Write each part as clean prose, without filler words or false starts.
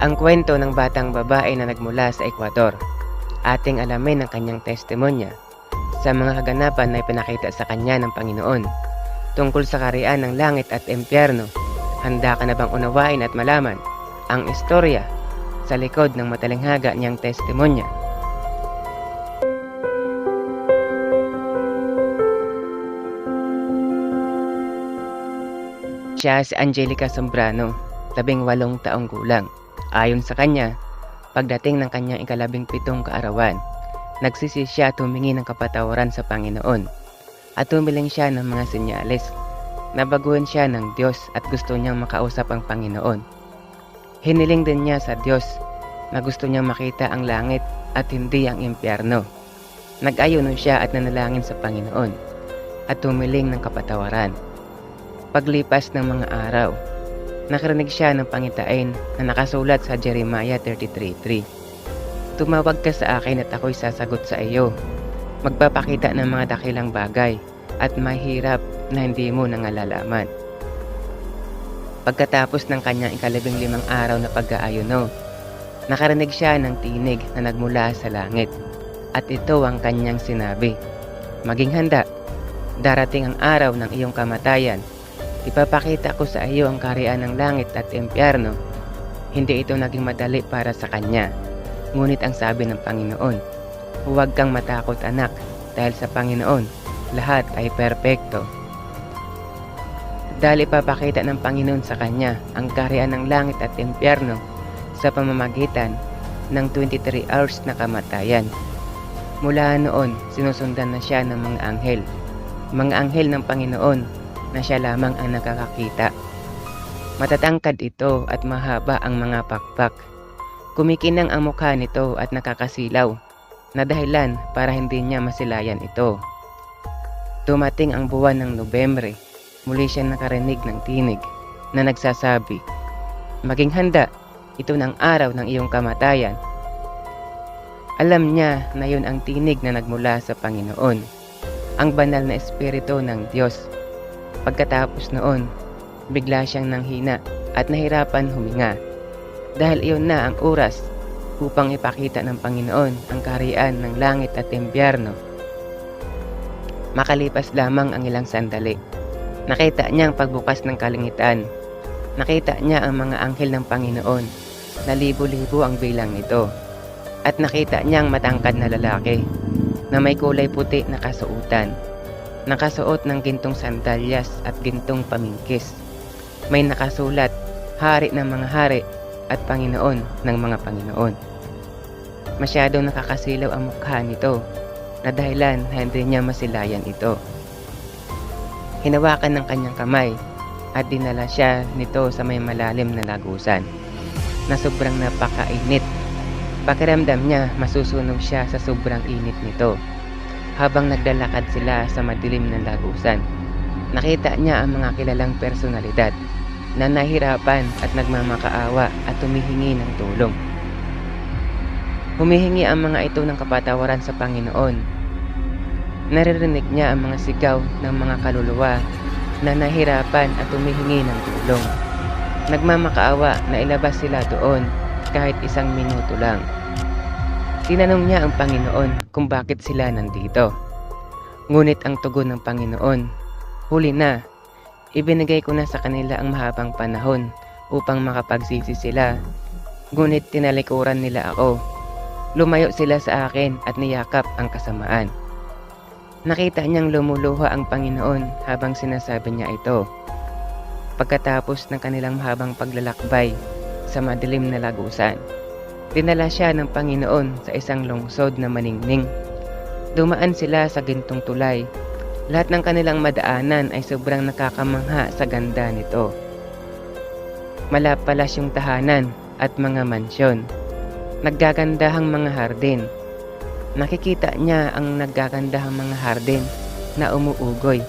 Ang kwento ng batang babae na nagmula sa Ecuador. Ating alamin ang kanyang testimonya sa mga kaganapan na ipinakita sa kanya ng Panginoon tungkol sa kaharian ng langit at impyerno. Handa ka na bang unawain at malaman ang istorya sa likod ng matalinghaga niyang testimonya? Siya si Angelica Sombrano, 18 taong gulang. Ayon sa kanya, pagdating ng kanyang ika-17 kaarawan, nagsisi siya tumingi ng kapatawaran sa Panginoon at tumiling siya ng mga senyales. Nabaguhan siya ng Diyos at gusto niyang makausap ang Panginoon. Hiniling din niya sa Diyos na gusto niyang makita ang langit at hindi ang impyerno. Nag-ayuno siya at nanalangin sa Panginoon at tumiling ng kapatawaran. Paglipas ng mga araw, nakarinig siya ng pangitain na nakasulat sa Jeremiah 33:3. Tumawag ka sa akin at ako'y sasagot sa iyo. Magpapakita ng mga dakilang bagay at mahirap na hindi mo nangalalaman. Pagkatapos ng kanyang ika-15 araw na pag-aayuno, nakarinig siya ng tinig na nagmula sa langit. At ito ang kanyang sinabi, "Maging handa, darating ang araw ng iyong kamatayan. Ipapakita ko sa iyo ang kaharian ng langit at impyerno." Hindi ito naging madali para sa kanya. Ngunit ang sabi ng Panginoon, "Huwag kang matakot anak, dahil sa Panginoon, lahat ay perpekto." Dahil ipapakita ng Panginoon sa kanya ang kaharian ng langit at impyerno sa pamamagitan ng 23 hours na kamatayan. Mula noon, sinusundan na siya ng mga anghel ng Panginoon na siya lamang ang nakakakita. Matatangkad ito at mahaba ang mga pakpak. Kumikinang ang mukha nito at nakakasilaw na dahilan para hindi niya masilayan ito. Dumating ang buwan ng Nobyembre, muli siya nakarinig ng tinig na nagsasabi, "Maging handa, ito ng araw ng iyong kamatayan." Alam niya na yun ang tinig na nagmula sa Panginoon, ang banal na espiritu ng Diyos. Pagkatapos noon, bigla siyang nanghina at nahirapan huminga dahil iyon na ang oras upang ipakita ng Panginoon ang kaharian ng langit at impyerno. Makalipas lamang ang ilang sandali, nakita niya ang pagbukas ng kalangitan. Nakita niya ang mga anghel ng Panginoon na libo-libo ang bilang nito. At nakita niya ang matangkad na lalaki na may kulay puti na kasuotan. Nakasuot ng gintong sandalyas at gintong pamingkis. May nakasulat, "Hari ng mga hari at Panginoon ng mga Panginoon." Masyadong nakakasilaw ang mukha nito na dahilan na hindi niya masilayan ito. Hinawakan ng kanyang kamay at dinala siya nito sa may malalim na lagusan na sobrang napakainit. Pakiramdam niya masusunog siya sa sobrang init nito. Habang naglalakad sila sa madilim na lagusan, nakita niya ang mga kilalang personalidad na nahirapan at nagmamakaawa at humihingi ng tulong. Humihingi ang mga ito ng kapatawaran sa Panginoon. Naririnig niya ang mga sigaw ng mga kaluluwa na nahirapan at humihingi ng tulong. Nagmamakaawa na ilabas sila doon kahit 1 minuto lang. Tinanong niya ang Panginoon kung bakit sila nandito. Ngunit ang tugon ng Panginoon, "Huli na. Ibinigay ko na sa kanila ang mahabang panahon upang makapagsisi sila. Ngunit tinalikuran nila ako. Lumayo sila sa akin at niyakap ang kasamaan." Nakita niyang lumuluha ang Panginoon habang sinasabi niya ito. Pagkatapos ng kanilang mahabang paglalakbay sa madilim na lagusan, dinala siya ng Panginoon sa isang lungsod na maningning. Dumaan sila sa gintong tulay. Lahat ng kanilang madaanan ay sobrang nakakamangha sa ganda nito. Malapalas yung tahanan at mga mansyon. Naggagandahang mga hardin. Nakikita niya ang naggagandahang mga hardin na umuugoy.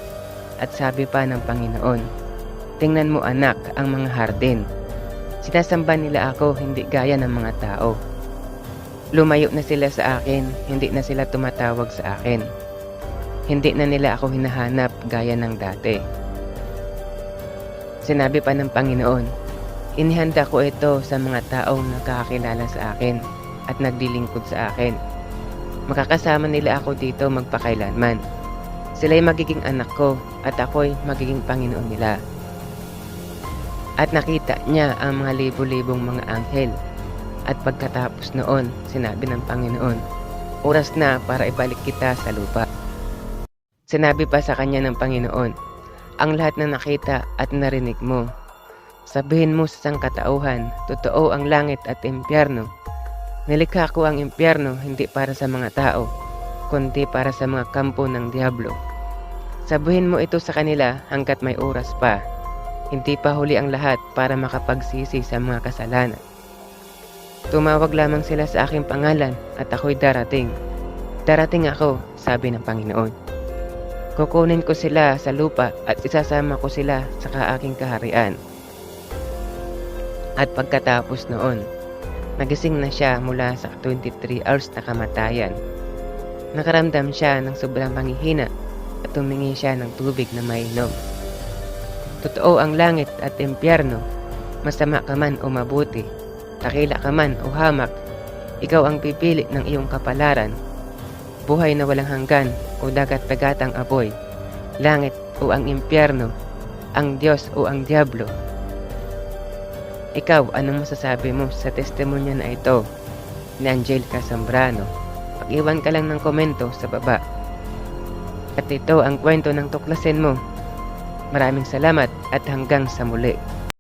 At sabi pa ng Panginoon, "Tingnan mo anak ang mga hardin. Sinasamba nila ako hindi gaya ng mga tao. Lumayo na sila sa akin, hindi na sila tumatawag sa akin. Hindi na nila ako hinahanap gaya ng dati." Sinabi pa ng Panginoon, Inihanda ko ito sa mga taong nakakakilala sa akin at naglilingkod sa akin. Makakasama nila ako dito magpakailanman. Sila'y magiging anak ko at ako'y magiging Panginoon nila. At nakita niya ang mga libo-libong mga anghel. At pagkatapos noon, sinabi ng Panginoon, oras na para ibalik kita sa lupa. Sinabi pa sa kanya ng Panginoon, ang lahat na nakita at narinig mo. Sabihin mo sa sangkatauhan, totoo ang langit at impyerno. Nilikha ko ang impyerno hindi para sa mga tao, kundi para sa mga kampo ng diablo. Sabihin mo ito sa kanila hanggat may oras pa. Hindi pa huli ang lahat para makapagsisi sa mga kasalanan. Tumawag lamang sila sa aking pangalan at ako'y darating. Darating ako, sabi ng Panginoon. Kukunin ko sila sa lupa at isasama ko sila sa aking kaharian. At pagkatapos noon, nagising na siya mula sa 23 hours na kamatayan. Nakaramdam siya ng sobrang panghihina at tumingi siya ng tubig na mainom. Totoo ang langit at impyerno, masama ka man o mabuti, takila ka man o hamak, ikaw ang pipili ng iyong kapalaran. Buhay na walang hanggan o dagat-dagatang apoy, langit o ang impyerno, ang Diyos o ang Diablo. Ikaw, anong masasabi mo sa testimonya na ito ni Angelica Zambrano? Pag-iwan ka lang ng komento sa baba. At ito ang kwento ng tuklasin mo. Maraming salamat at hanggang sa muli.